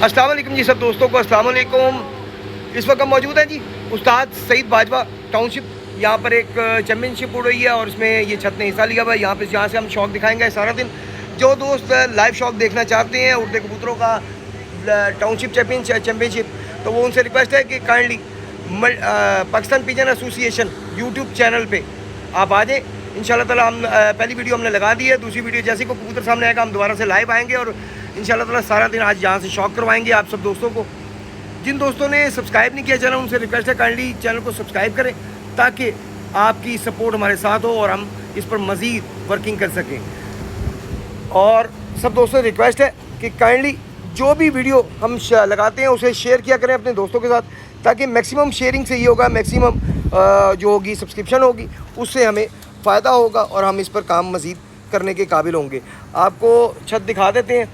अस्सलाम वालेकुम जी, सब दोस्तों को अस्सलाम वालेकुम। इस वक्त हम मौजूद हैं जी उस्ताद सईद बाजवा टाउनशिप। यहाँ पर एक चैम्पियनशिप उड़ रही है और उसमें ये छत ने हिस्सा लिया हुआ है। यहाँ से हम शौक दिखाएंगे सारा दिन। जो दोस्त लाइव शौक देखना चाहते हैं उड़ते कबूतरों का टाउनशिप चैम्पियनशिप, तो वो उनसे रिक्वेस्ट है कि kindly Pakistan pigeon association YouTube channel पे आप आ जाएँ। इंशाल्लाह ताला हम पहली वीडियो हमने लगा दी है, दूसरी वीडियो जैसे को कबूतर सामने आएगा हम दोबारा से लाइव आएंगे और इंशाल्लाह ताला सारा दिन आज यहाँ से शौक करवाएंगे आप सब दोस्तों को। जिन दोस्तों ने सब्सक्राइब नहीं किया चैनल, उनसे रिक्वेस्ट है काइंडली चैनल को सब्सक्राइब करें ताकि आपकी सपोर्ट हमारे साथ हो और हम इस पर मज़ीद वर्किंग कर सकें। और सब दोस्तों से रिक्वेस्ट है कि काइंडली जो भी वीडियो हम लगाते हैं उसे शेयर किया करें अपने दोस्तों के साथ, ताकि मैक्सिमम शेयरिंग से ये होगा, मैक्सिमम जो होगी सब्सक्रिप्शन होगी उससे हमें फ़ायदा होगा और हम इस पर काम मज़ीद करने के काबिल होंगे। आपको छत दिखा देते हैं।